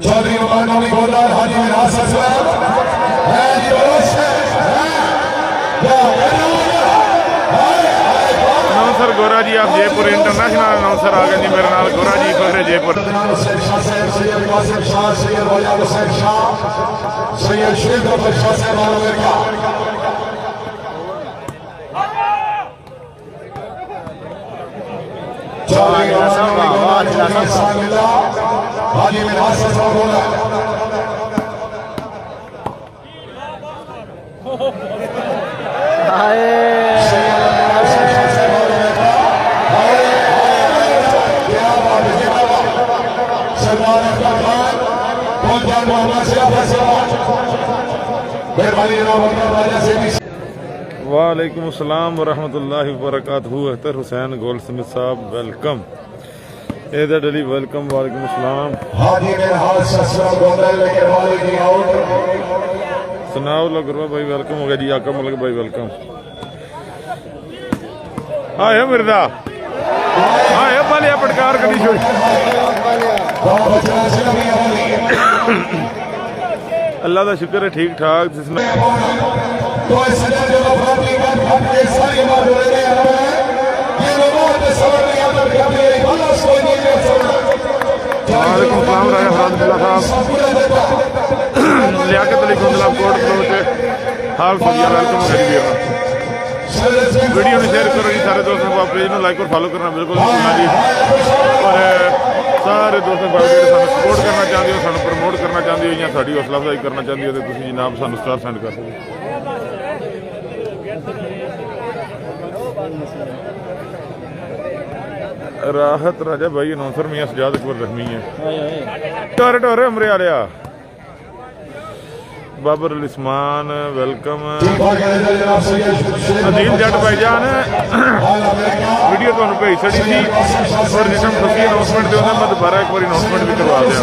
चौधरी उमर गोदार हाजी मिराज असलम है जी अनाउंसर गोरा जी आप जयपुर इंटरनेशनल अनाउंसर आ गए जी मेरे नाल गोरा जी फखरे जयपुर हाजी मिराज वालेकुम अस्सलाम वरहमतुल्लाहि वबरकातुहू। अख्तर हुसैन गोल्ड स्मिथ साहब वेलकम इधर डली वेलकम। वालेकुम अस्सलाम। सुनाओ लगरवा भाई वेलकम हो गया जी। आका मलक भाई वेलकम। आया मिर्जा आया पालिया पटकार करी छोड़ अल्लाह का शुक्र है ठीक ठाक। लियाकत अली गोंदला कोट हाल सदिया वेलकम करिए। वीडियो में शेयर करो जी सारे दोस्तों को। पेज में लाइक और फॉलो करना बिल्कुल भूलना जी। और सारे दोस्तों भाई जो सू सपोर्ट करना चाहते हो, सू प्रमोट करना चाहते हो या साड़ी हौसला अफजाई करना चाहते हो तो तुम जनाब सू स्टार सेंड कर सकते। राहत राजा भाई अनाउंसर मियां सजाद अकबर रहमी है। टोरे टोरे उमरे आलिया बाबर अल उस्मान वेलकम। अदील जट भाईजान वीडियो तुहानू भेज छड़ी थी और जिस टाइम फसी अनाउंसमेंट दे मैं दोबारा एक बार अनाउंसमेंट भी करवा दिया।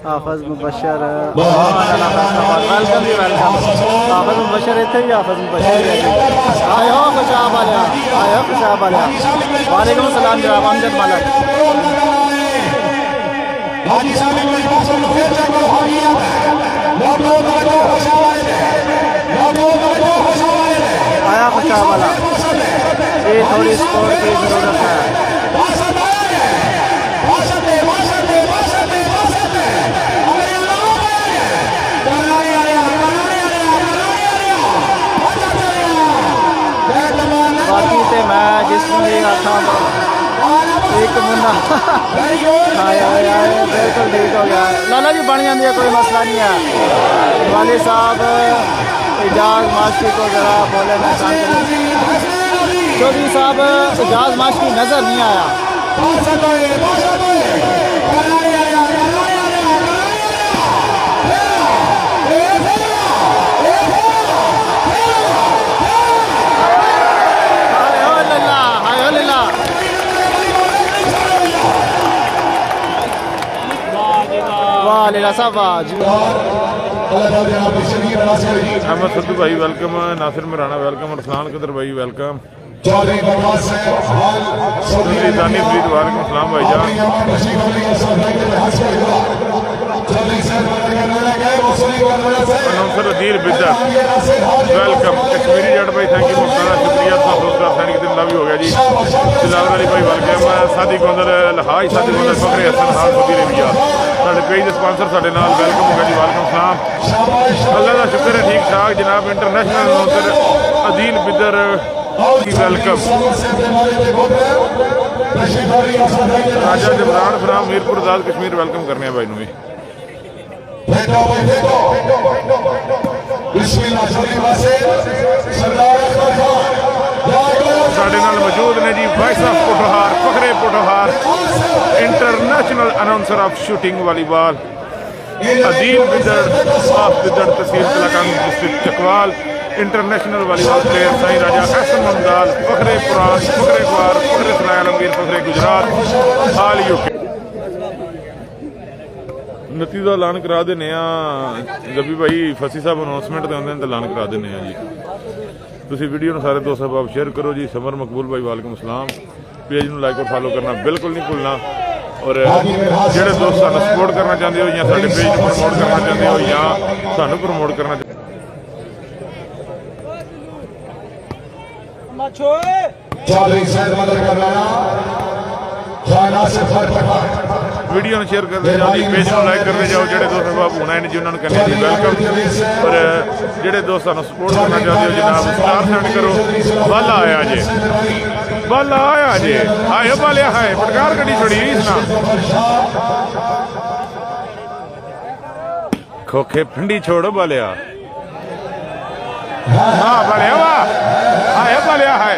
हाफिज मुबशर वेलकम जी वेलकम। हाफिज मुबशर इतने भी हाफिज मुबशर आयो खुशाब वालिया आयो खुशाब वालिया। वालेकुम सलाम जनाब अमजद मलक आया खुशाब वाला। ये थोड़ी स्कोर की जरूरत है। बाकी तो मैं जिसमें भी आखा एक मुन्ना बिल्कुल ठीक हो गया। लाला जी बन जाती है कोई मसला नहीं है। वाले साहब एजाज माशकी को जरा बोले मैं चौधरी साहब एजाज माशकी नजर नहीं आया। अहमद सद्दू भाई वेलकम। नासिर मराना वेलकम। अरसलान कदर भाई वेलकम। दानी फरीद वालेकुम सलाम भाईजान। Announcer Adeel Bidar welcome. कश्मीरी जट भाई थैंक यू मुफ्ताना शुक्रिया। सैनिक दिन भी हो गया जी। जलाल अली भाई वेलकम। सादी गोंदल लहाज सादी गोंदल फखरे हसन हाल फदी रेबिया साढ़े पेज के स्पॉन्सर साढ़े नाल वेलकम हो गया जी। वालेकुम सलाम। अल्लाह का शुक्र है ठीक ठाक जनाब। International announcer Adeel Bidar welcome. Raja Jamran from Mirpur Azad Kashmir welcome करने भाई भी। साढ़े नाल मौजूद ने जी वाइस ऑफ पोठोहार फखरे Pothohar international announcer of shooting volleyball Adeel Bidar of Bidar tehsil Kalakang district Chakwal international volleyball player साईं राजा एहसन ममदाल फखरे पुरान फखरे कुआर फखरे सनाया आलमगीर फखरे गुजरात हाल यूके। नतीजा का ऐलान करा देने गब्बी भाई फसी साहब अनाउंसमेंट तो आते हैं तो ऐलान करा देने जी। तुम वीडियो सारे दोस्त साहब शेयर करो जी। समर मकबूल भाई वालेकुम सलाम। पेज में लाइक और फॉलो करना बिल्कुल नहीं भूलना। और ਜਿਹੜੇ ਦੋਸਤ ਸਾਨੂੰ ਸਪੋਰਟ ਕਰਨਾ ਚਾਹੁੰਦੇ ਹੋ ਜਾਂ ਸਾਡੇ पेज ਨੂੰ प्रमोट करना चाहते हो ਜਾਂ ਸਾਨੂੰ प्रमोट करना वीडियो में शेयर करते जाओ जी, पेज में लाइक करते जाओ। ਜਿਹੜੇ ਦੋਸਤ ਬਾਬ ਹੋਣਾ ਨੇ ਜੀ ਉਹਨਾਂ ਨੂੰ ਕਹਿੰਦੇ ਜੀ ਵੈਲਕਮ। ਪਰ ਜਿਹੜੇ ਦੋਸਤ ਸਾਨੂੰ ਸਪੋਰਟ करना चाहते हो जनाब स्टार सेंड करो। बल आया जे, बल आया जे, आयो बालिया है फटकार कड़ी छोड़ी इसना खोखे फंडी छोड़ो बालिया। हाँ बालिया वाह, आया बालिया है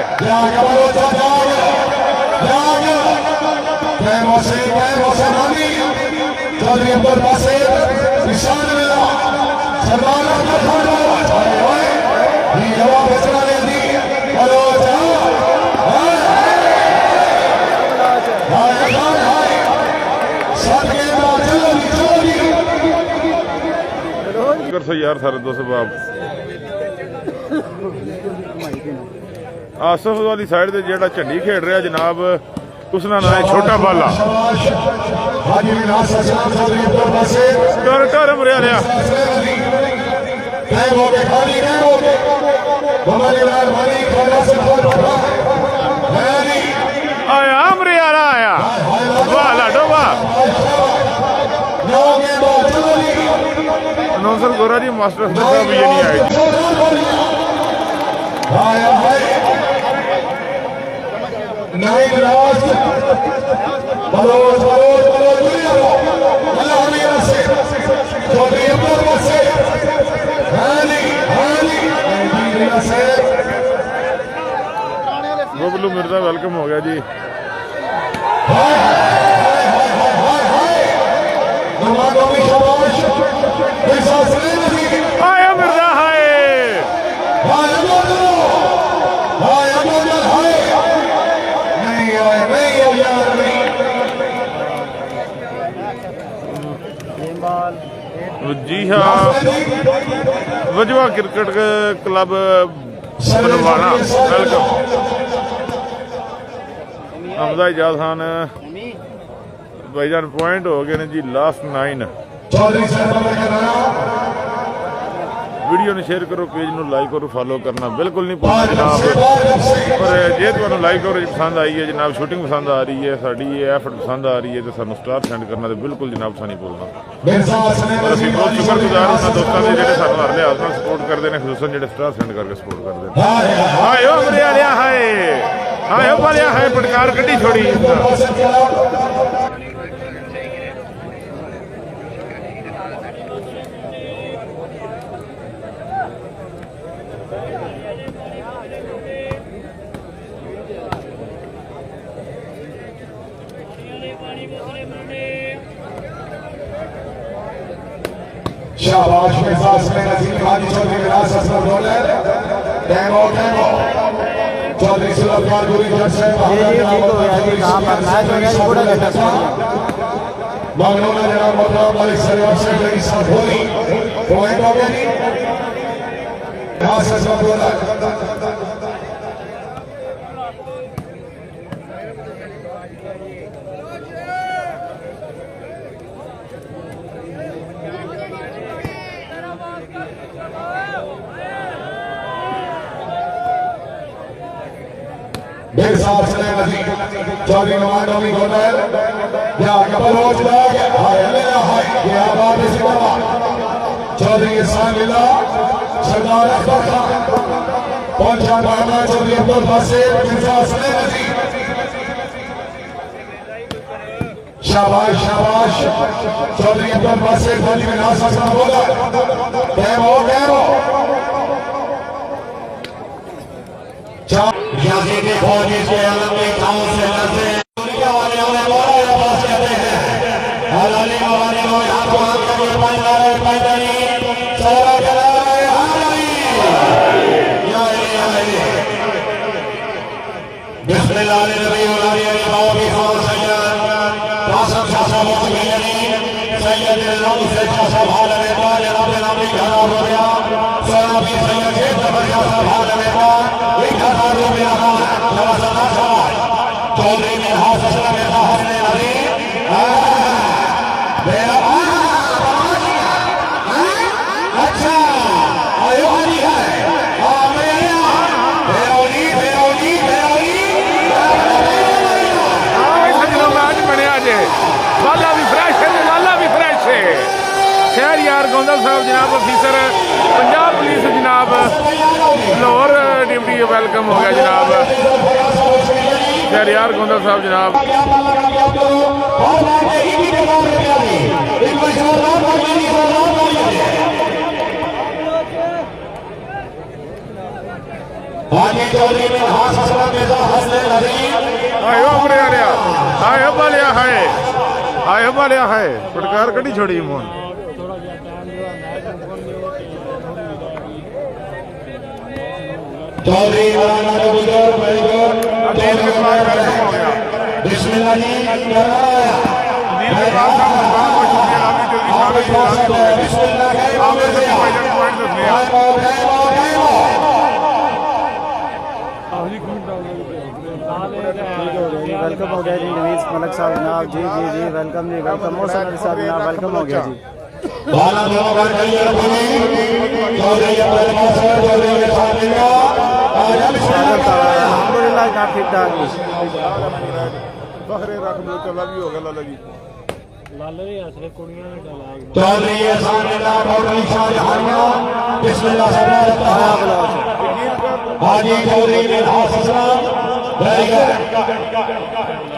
कर सो यार सारे दोस्त बाब। आसफ वाली साइड से जेड़ा झंडी खेड रहा जनाब उसका नाम है छोटा बाला। टोर टोर मरिया रहा आया मरिया आया वाह लाडो वाह। अनाउंसर गोरा जी मास्टर साहब ये नहीं आए। बबलू मिर्जा वेलकम हो गया जी। आया मिर्जा हाय जी हाँ। वजवा क्रिकेट क्लब बनवाना वेलकम। हमदा इजाज खान भाईजान पॉइंट हो गए ने जी लास्ट 9। वीडियो ने शेयर करो, पेज में लाइक और फॉलो करना बिल्कुल नहीं भूलना जनाब। पर जे तुहानू लाइक और पसंद आई है जनाब, शूटिंग पसंद आ रही है, साड़ी एफर्ट पसंद आ रही है तो सानू स्टार सेंड करना तो बिल्कुल जनाब सा नहीं भूलना। और असीं बहुत शुक्रगुजार उन्होंने दोस्तों के जो सानू हर लिहाज नाल सपोर्ट करते हैं, खसूसन जो स्टार सेंड करके सपोर्ट करते हैं। हाय ओ मरिया लिया हाय, हाय ओ बालिया हाय फटकार कड्डी छोड़ी। शाबाश मिजाज में नजीर हाजी चौधरी विरासत पर बॉलर टैगो टैगो चौधरी सुलभकार गुरी जज से मांगनोला जनाब मोहम्मद मलिक सरवर से बड़ी साधोरी पॉइंट हो गया जी विरासत पर बॉलर। मेरे साथ चले नजीर चौधरी नुमाइंदों में गोलर या कपल हो चुका है। हाय मेरा हाय ये आबाद इसी बाबा चौधरी इसान लीला सरदार अकबर खान पहुंचा बाबा चौधरी अब्दुल बासिर। मेरे साथ चले नजीर शाबाश शाबाश चौधरी अब्दुल बासिर गोली में नासा सा बोला डेमो डेमो याजीद फौजी के आलम में गांव से लड़ते दुनिया वाले हमें बोला या पास कहते हैं हलाली मवाली को यहाँ को हाथ करके पैदारे पैदारी सारा करा रहे हलाली या बिस्मिल्लाह नबी उलारी अली बाबा भी खान सैयद कासम शाह मुतमिनी सैयद नौ से शाह भाल में का जनाब नबी खराब हो गया सारा भी सैयद के जबरदस्त भाल में का चौधरी शहरयार गौंदल साहब जनाब अफीसर पंजाब पुलिस जनाब लाहौर डिप्टी वेलकम हो गया जनाब शहरयार गौंदल साहब जनाब आयो बलिया आयो बलिया है फटकार कड़ी छोड़ी मोहन चौधरी वेलकम हो गया जी नवीज मलक साहब जनाब जी जी जी वेलकम जी वेलकम मोहसन अली साहब जनाब वेलकम हो गया जी अलहमदुलिल्लाह ठीक ठाक बखरे रख लो चला भी हो गया लाला जी चौधरी हाजी चौधरी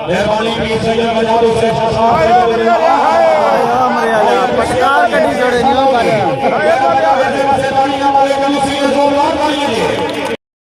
मेहरबानी की सैयद मजारू से पटकार कटी जोड़े नहीं